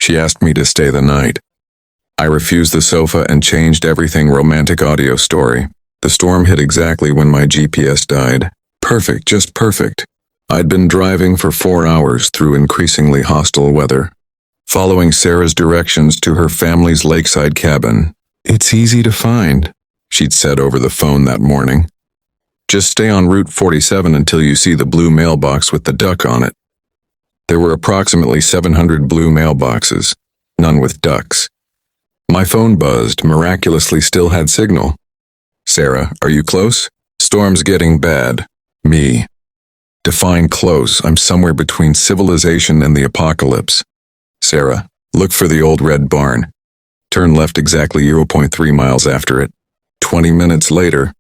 She asked me to stay the night. I refused the sofa and changed everything. Romantic audio story. The storm hit exactly when my GPS died. Perfect, just perfect. I'd been driving for 4 hours through increasingly hostile weather, following Sarah's directions to her family's lakeside cabin. "It's easy to find," she'd said over the phone that morning. "Just stay on Route 47 until you see the blue mailbox with the duck on it." There were approximately 700 blue mailboxes, none with ducks. My phone buzzed, miraculously still had signal. "Sarah, are you close? Storm's getting bad." Me. Define close. I'm somewhere between civilization and the apocalypse. "Sarah, look for the old red barn. Turn left exactly 0.3 miles after it." 20 minutes later,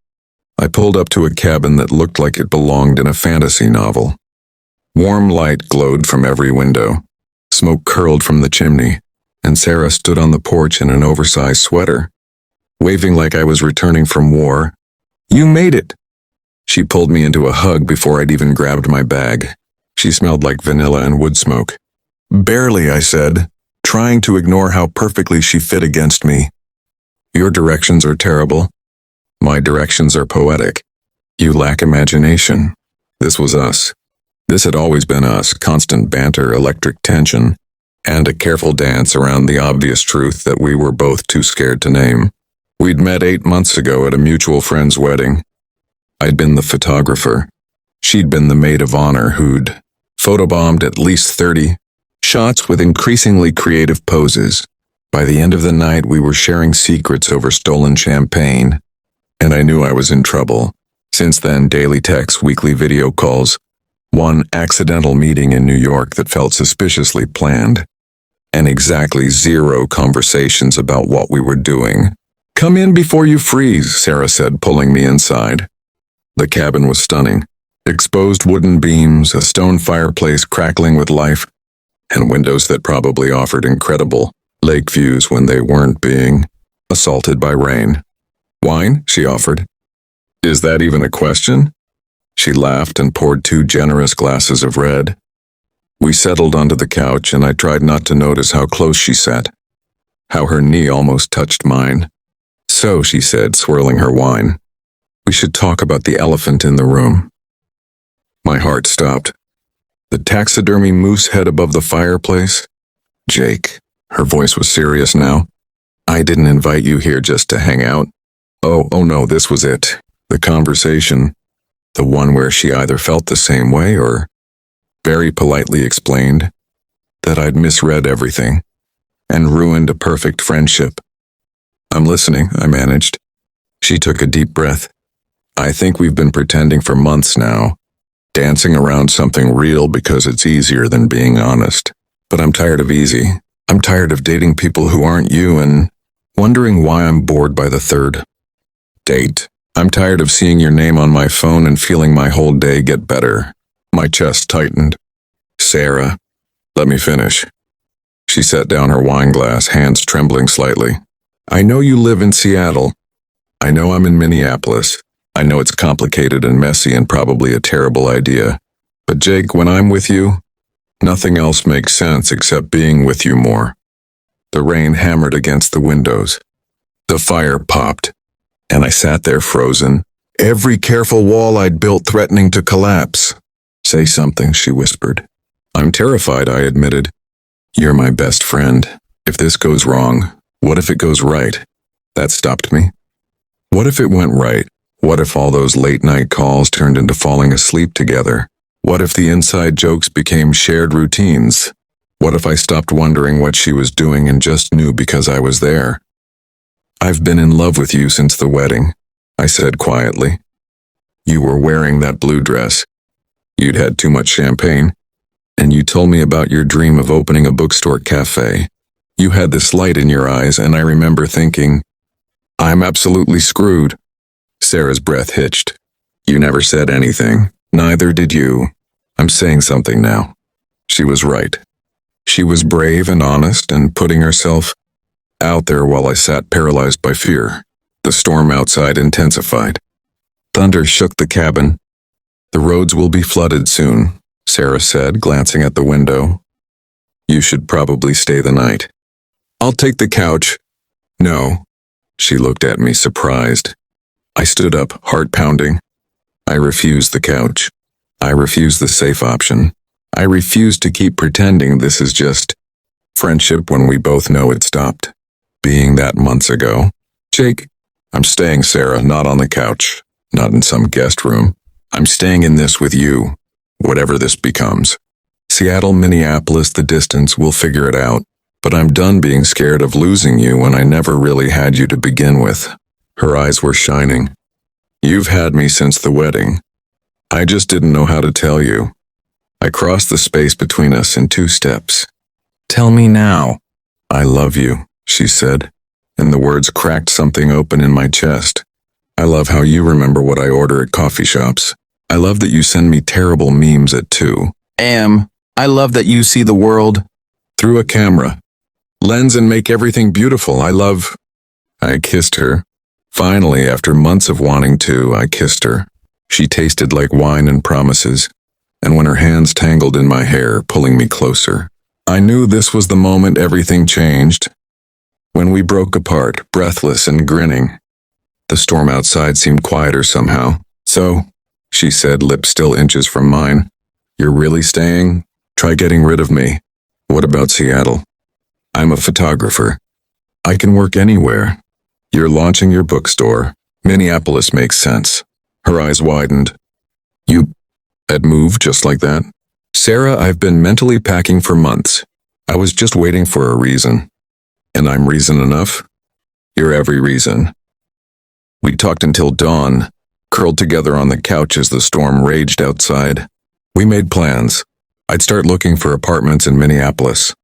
I pulled up to a cabin that looked like it belonged in a fantasy novel. Warm light glowed from every window. Smoke curled from the chimney, and Sarah stood on the porch in an oversized sweater, waving like I was returning from war. "You made it!" She pulled me into a hug before I'd even grabbed my bag. She smelled like vanilla and wood smoke. "Barely," I said, trying to ignore how perfectly she fit against me. "Your directions are terrible. My directions are poetic. You lack imagination." This was us. This had always been us, constant banter, electric tension, and a careful dance around the obvious truth that we were both too scared to name. We'd met 8 months ago at a mutual friend's wedding. I'd been the photographer. She'd been the maid of honor who'd photobombed at least 30 shots with increasingly creative poses. By the end of the night, we were sharing secrets over stolen champagne, and I knew I was in trouble. Since then, daily texts, weekly video calls, one accidental meeting in New York that felt suspiciously planned, and exactly 0 conversations about what we were doing. "Come in before you freeze," Sarah said, pulling me inside. The cabin was stunning. Exposed wooden beams, a stone fireplace crackling with life, and windows that probably offered incredible lake views when they weren't being assaulted by rain. "Wine?" she offered. "Is that even a question?" She laughed and poured 2 generous glasses of red. We settled onto the couch, and I tried not to notice how close she sat, how her knee almost touched mine. "So," she said, swirling her wine, "we should talk about the elephant in the room." My heart stopped. The taxidermy moose head above the fireplace? "Jake," her voice was serious now, "I didn't invite you here just to hang out." Oh no, this was it. The conversation. The one where she either felt the same way or very politely explained that I'd misread everything and ruined a perfect friendship. "I'm listening," I managed. She took a deep breath. "I think we've been pretending for months now, dancing around something real because it's easier than being honest. But I'm tired of easy. I'm tired of dating people who aren't you and wondering why I'm bored by the 3rd date. I'm tired of seeing your name on my phone and feeling my whole day get better." My chest tightened. "Sarah, let me finish." She set down her wine glass, hands trembling slightly. "I know you live in Seattle. I know I'm in Minneapolis. I know it's complicated and messy and probably a terrible idea. But Jake, when I'm with you, nothing else makes sense except being with you more." The rain hammered against the windows. The fire popped, and I sat there frozen, every careful wall I'd built threatening to collapse. "Say something," she whispered. "I'm terrified," I admitted. "You're my best friend. If this goes wrong, what if it goes right?" That stopped me. What if it went right? What if all those late-night calls turned into falling asleep together? What if the inside jokes became shared routines? What if I stopped wondering what she was doing and just knew because I was there? "I've been in love with you since the wedding," I said quietly. "You were wearing that blue dress. You'd had too much champagne, and you told me about your dream of opening a bookstore cafe. You had this light in your eyes, and I remember thinking, I'm absolutely screwed." Sarah's breath hitched. "You never said anything. Neither did you. I'm saying something now." She was right. She was brave and honest and putting herself out there while I sat paralyzed by fear. The storm outside intensified. Thunder shook the cabin. "The roads will be flooded soon," Sarah said, glancing at the window. You should probably stay the night. I'll take the couch. No. She looked at me surprised. I stood up, heart pounding. I refused the couch. I refused the safe option. I refused to keep pretending this is just friendship when we both know it stopped being that months ago. Jake, I'm staying, Sarah, not on the couch, not in some guest room. I'm staying in this with you, whatever this becomes. Seattle, Minneapolis, the distance, we'll figure it out. But I'm done being scared of losing you when I never really had you to begin with. Her eyes were shining. You've had me since the wedding. I just didn't know how to tell you. I crossed the space between us in 2 steps. Tell me now. I love you, she said, and the words cracked something open in my chest. I love how you remember what I order at coffee shops. I love that you send me terrible memes at 2 a.m. I love that you see the world through a camera lens and make everything beautiful. I kissed her. Finally, after months of wanting to, I kissed her. She tasted like wine and promises, and when her hands tangled in my hair, pulling me closer, I knew this was the moment everything changed. When we broke apart, breathless and grinning, the storm outside seemed quieter somehow. So, she said, lips still inches from mine, you're really staying? Try getting rid of me. What about Seattle? I'm a photographer. I can work anywhere. You're launching your bookstore. Minneapolis makes sense. Her eyes widened. You had moved just like that? Sarah, I've been mentally packing for months. I was just waiting for a reason. And I'm reason enough? You're every reason. We talked until dawn, curled together on the couch as the storm raged outside. We made plans. I'd start looking for apartments in Minneapolis.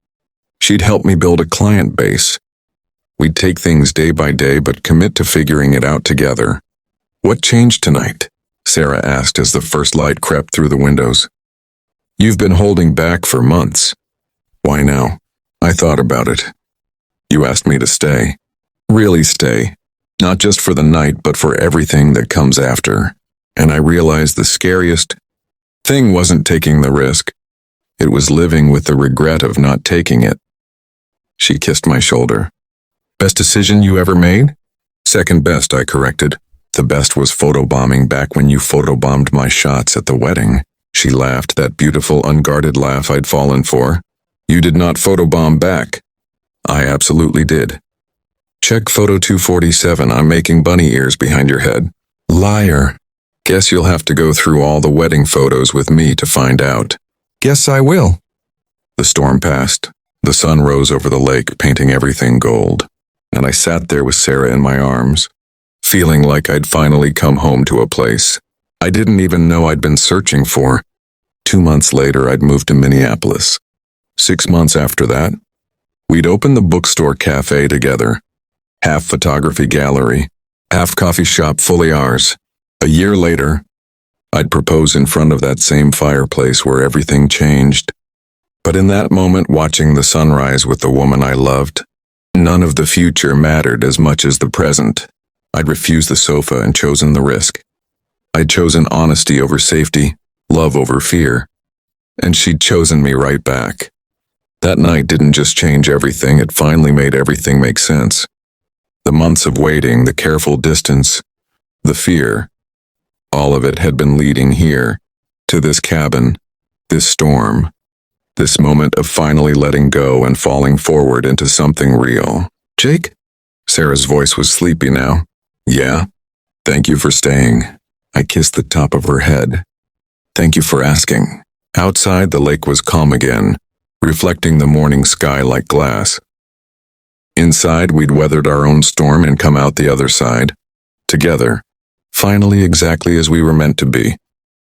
She'd help me build a client base. We'd take things day by day but commit to figuring it out together. What changed tonight? Sarah asked as the first light crept through the windows. You've been holding back for months. Why now? I thought about it. You asked me to stay. Really stay. Not just for the night, but for everything that comes after. And I realized the scariest thing wasn't taking the risk. It was living with the regret of not taking it. She kissed my shoulder. Best decision you ever made? Second best, I corrected. The best was photobombing back when you photobombed my shots at the wedding. She laughed, that beautiful, unguarded laugh I'd fallen for. You did not photobomb back. I absolutely did. Check photo 247, I'm making bunny ears behind your head. Liar. Guess you'll have to go through all the wedding photos with me to find out. Guess I will. The storm passed. The sun rose over the lake, painting everything gold. And I sat there with Sarah in my arms, feeling like I'd finally come home to a place I didn't even know I'd been searching for. 2 months later, I'd moved to Minneapolis. 6 months after that, we'd opened the bookstore cafe together. Half photography gallery, half coffee shop, fully ours. A year later, I'd propose in front of that same fireplace where everything changed. But in that moment, watching the sunrise with the woman I loved, none of the future mattered as much as the present. I'd refused the sofa and chosen the risk. I'd chosen honesty over safety, love over fear. And she'd chosen me right back. That night didn't just change everything, it finally made everything make sense. The months of waiting, the careful distance, the fear, all of it had been leading here, to this cabin, this storm, this moment of finally letting go and falling forward into something real. Jake? Sarah's voice was sleepy now. Yeah? Thank you for staying. I kissed the top of her head. Thank you for asking. Outside, the lake was calm again, reflecting the morning sky like glass. Inside, we'd weathered our own storm and come out the other side, together, finally exactly as we were meant to be.